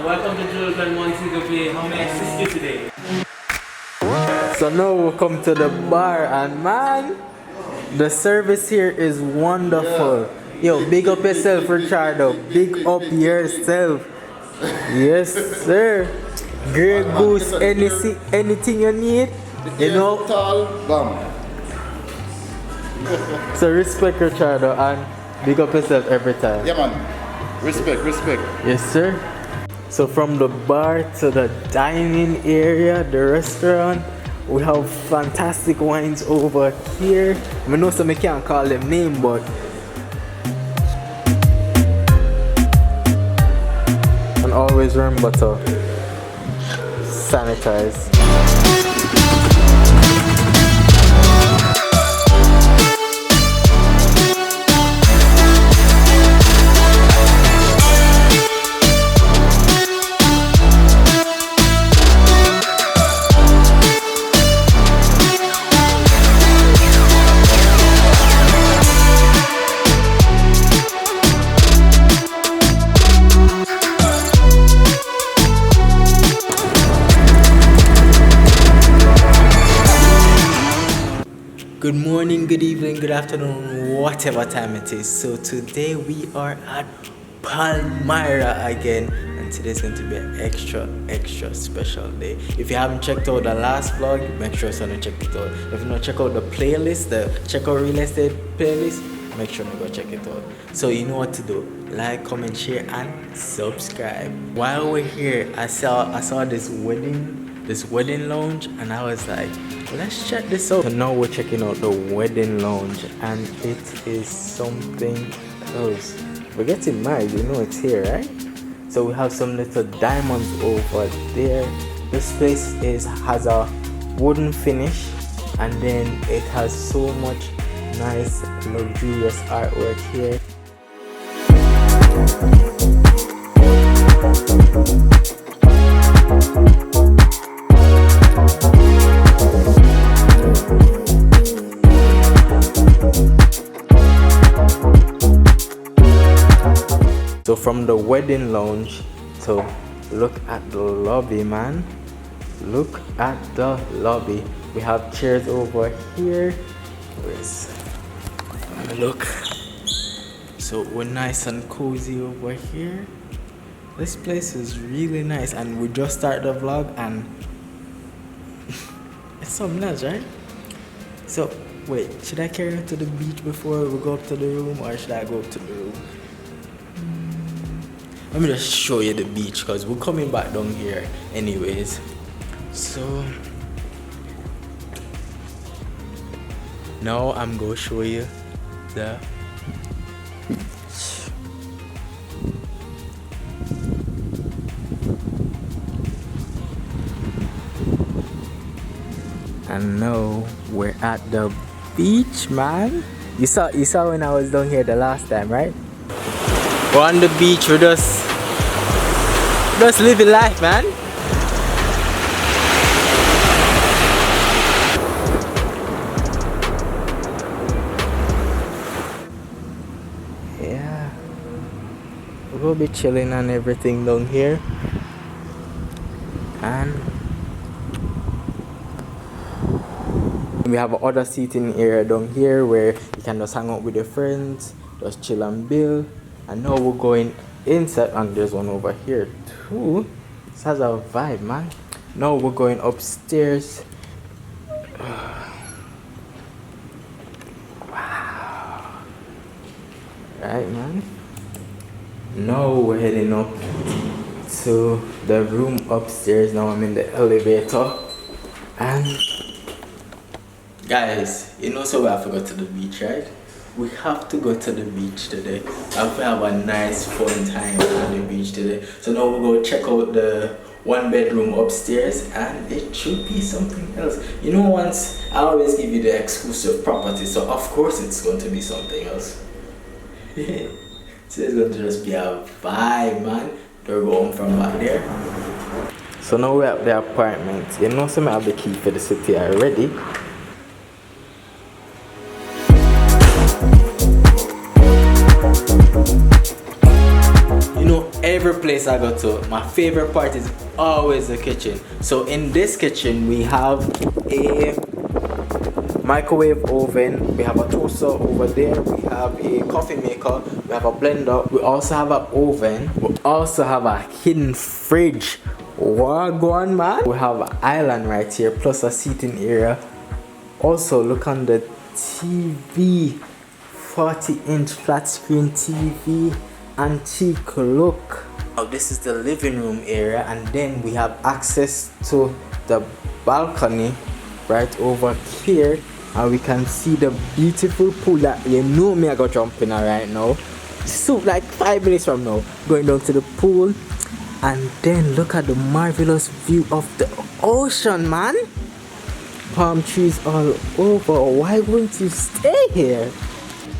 Welcome to Jewelgrande Montego. How may I assist you today? So now we come to the bar and man, the service here is wonderful. Yo, big up yourself, Ricardo. Big up yourself. Yes, sir. Grey Goose, anything you need, you know. Tall bomb. So respect Ricardo and big up yourself every time. Yeah, man. Respect. Yes, sir. So from the bar to the dining area, the restaurant, we have fantastic wines over here. I know some I can't call them name, but and always remember to sanitize. Good morning, good evening, good afternoon, whatever time it is. So today we are at Palmyra again, and today's going to be an extra special day. If you haven't checked out the last vlog, make sure you check it out. If you not check out the playlist, the check out real estate playlist, make sure you go check it out. So you know what to do: like, comment, share, and subscribe. While we're here, I saw this wedding lounge, and I was like, let's check this out. So now we're checking out the wedding lounge, and it is something else. We're getting married, you know it's here, right? So we have some little diamonds over there. This place has a wooden finish, and then it has so much nice luxurious artwork here. So from the wedding lounge to look at the lobby, man. Look at the lobby. We have chairs over here. Look. So we're nice and cozy over here. This place is really nice, and we just started the vlog and it's something else, right? So wait, should I carry her to the beach before we go up to the room, or should I go up to the room? Let me just show you the beach, because we're coming back down here anyways. So now I'm going to show you the beach. And now we're at the beach, man. You saw when I was down here the last time, right? We're on the beach, we're just living life, man. Yeah, we'll be chilling and everything down here, and we have another seating area down here where you can just hang out with your friends, just chill and build. And now we're going inside, and there's one over here too. This has a vibe, man. Now we're going upstairs. Wow. Right, man. Now we're heading up to the room upstairs. Now I'm in the elevator. And guys, you know, so I have to go to the beach, right? We have to go to the beach today. I have to have a nice fun time on the beach today. So now we'll go check out the one bedroom upstairs, and it should be something else. You know, once I always give you the exclusive property, so of course it's going to be something else. So it's going to just be a vibe, man. They're going from back there. So now we're at the apartment. You know, some have the key for the city already. every place I go to, my favorite part is always the kitchen. So in this kitchen we have a microwave oven, we have a toaster over there, we have a coffee maker, we have a blender, we also have an oven, we also have a hidden fridge. What going man? We have an island right here plus a seating area. Also look on the TV, 40-inch flat screen TV, antique look. Now this is the living room area, and then we have access to the balcony right over here, and we can see the beautiful pool that you know me I go jump in right now. So like 5 minutes from now, going down to the pool, and then look at the marvelous view of the ocean, man. Palm trees all over. Why wouldn't you stay here?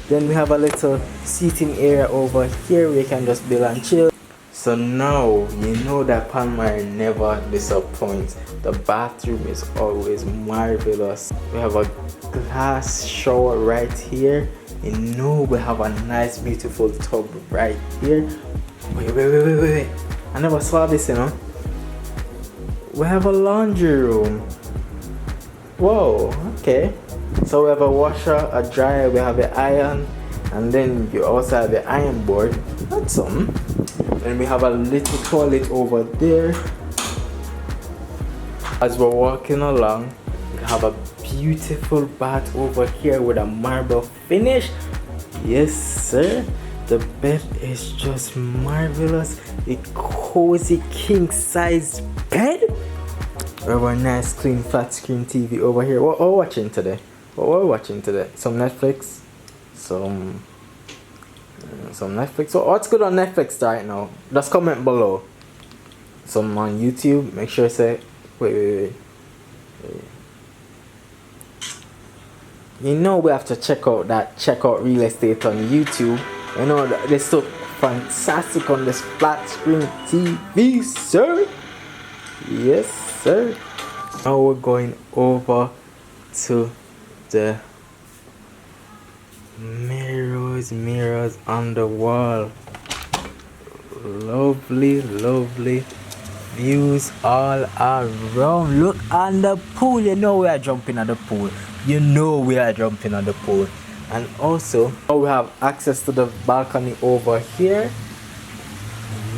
Then we have a little seating area over here where you can just build and chill. So now you know that Palmyra never disappoints. The bathroom is always marvelous. We have a glass shower right here. You know we have a nice beautiful tub right here. Wait. I never saw this, you know. We have a laundry room. Whoa, okay. So we have a washer, a dryer, we have an iron, and then you also have the iron board. That's something. Then we have a little toilet over there. As we're walking along, we have a beautiful bath over here with a marble finish. Yes, sir. The bed is just marvelous. A cozy king-size bed. We have a nice clean flat screen TV over here. What are we watching today? Some Netflix. Some Netflix. So what's good on Netflix right now? Just comment below. Some on YouTube. Make sure to say wait. You know we have to check out real estate on YouTube. You know they look fantastic on this flat screen TV, sir. Yes, sir. Now we're going over to the mirrors on the wall. Lovely views all around. Look on the pool. You know we are jumping at the pool. And also we have access to the balcony over here.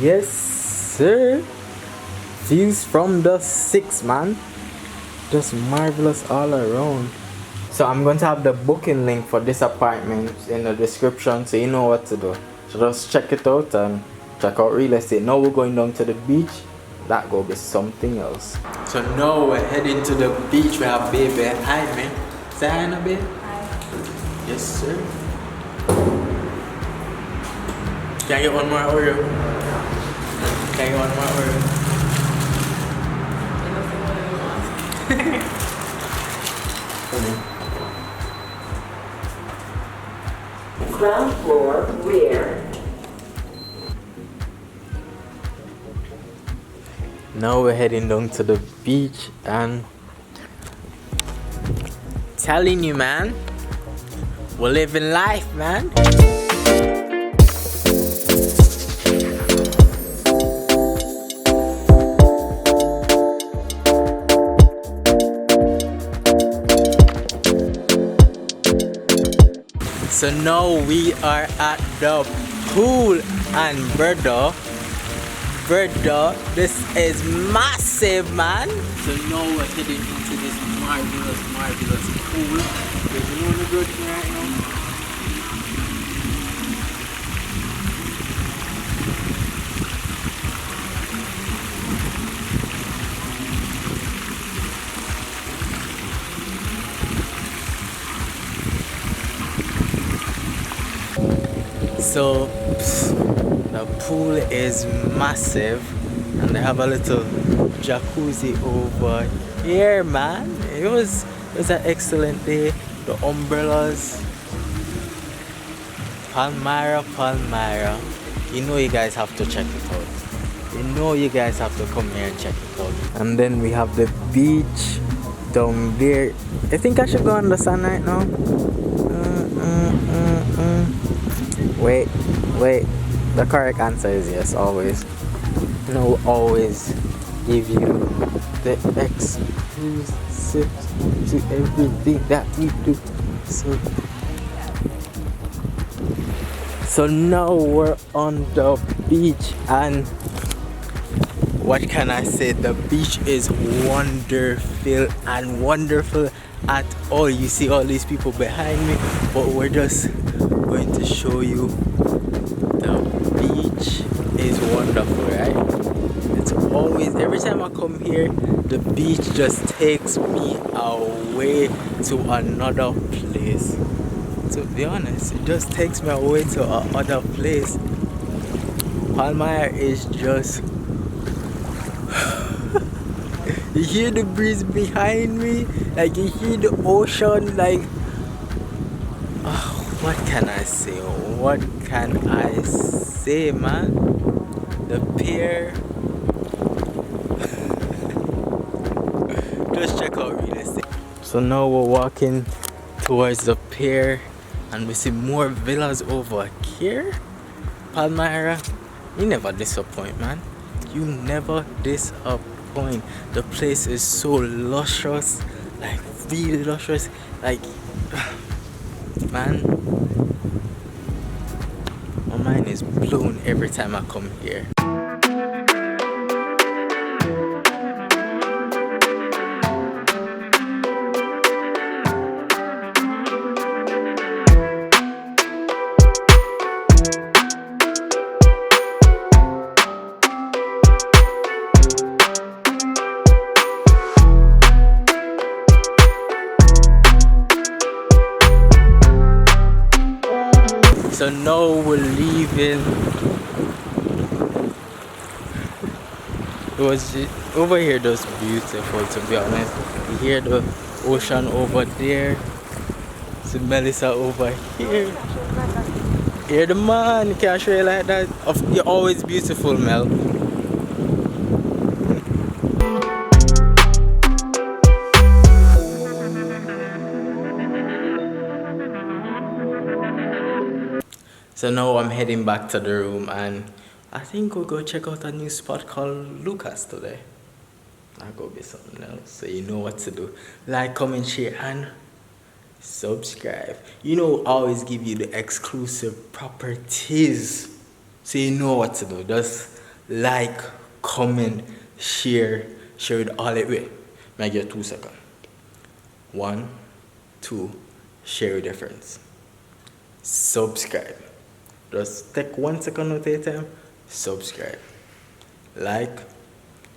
Yes, sir. Views from the 6, man. Just marvelous all around. So I'm going to have the booking link for this apartment in the description, so you know what to do. So just check it out and check out real estate. Now we're going down to the beach. That go be something else. So now we're heading to the beach. We have baby. Hi, man. Say hi, no, babe. Hi. Yes, sir. Can I get one more Oreo? Ground floor, rear. Now we're heading down to the beach, and telling you, man, we're living life, man. So now we are at the pool, and brother, this is massive, man. So now we're heading into this marvelous pool. There's no one good right now. So the pool is massive, and they have a little jacuzzi over here, man. It was an excellent day. The umbrellas, Palmyra. You know you guys have to check it out. You know you guys have to come here and check it out. And then we have the beach down there. I think I should go on the sun right now. Wait. The correct answer is yes, always. know, always give you the exclusive to everything that we do. So now we're on the beach, and what can I say? The beach is wonderful at all. You see all these people behind me, but we're just going to show you the beach is wonderful, right? It's always, every time I come here, the beach just takes me away to another place. To be honest, it just takes me away to another place. Palmyra is just you hear the breeze behind me, like you hear the ocean, like what can I say? What can I say, man? The pier. Just check out real estate. So now we're walking towards the pier, and we see more villas over here. Palmyra, you never disappoint, man. You never disappoint. The place is so luscious, like really luscious, like man, my mind is blown every time I come here. So now we're leaving. Over here just beautiful, to be honest. You hear the ocean over there. See Melissa over here. Hear the man, you can't show you like that. You're always beautiful, Mel. So now I'm heading back to the room, and I think we'll go check out a new spot called Lucas today. I'll go get something else, so you know what to do. Like, comment, share, and subscribe. You know, I always give you the exclusive properties, so you know what to do. Just like, comment, share it all the way. May I get 2 seconds? 1, 2, share your difference. Subscribe. Just take 1 second out of your time. Subscribe. Like.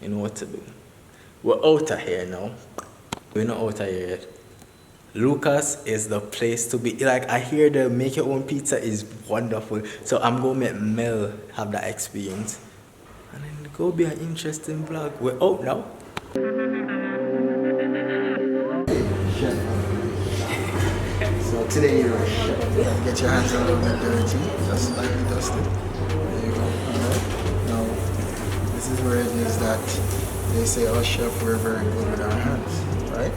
You know what to do. We're out of here now. We're not out of here yet. Lucas is the place to be. Like, I hear the make your own pizza is wonderful. So I'm going to make Mel have that experience. And then it's going to be an interesting vlog. We're out now. So today you're get your hands a little bit dirty, just lightly dusted. There you go. Alright. Now this is where it is that they say us chef we're very good with our hands, right?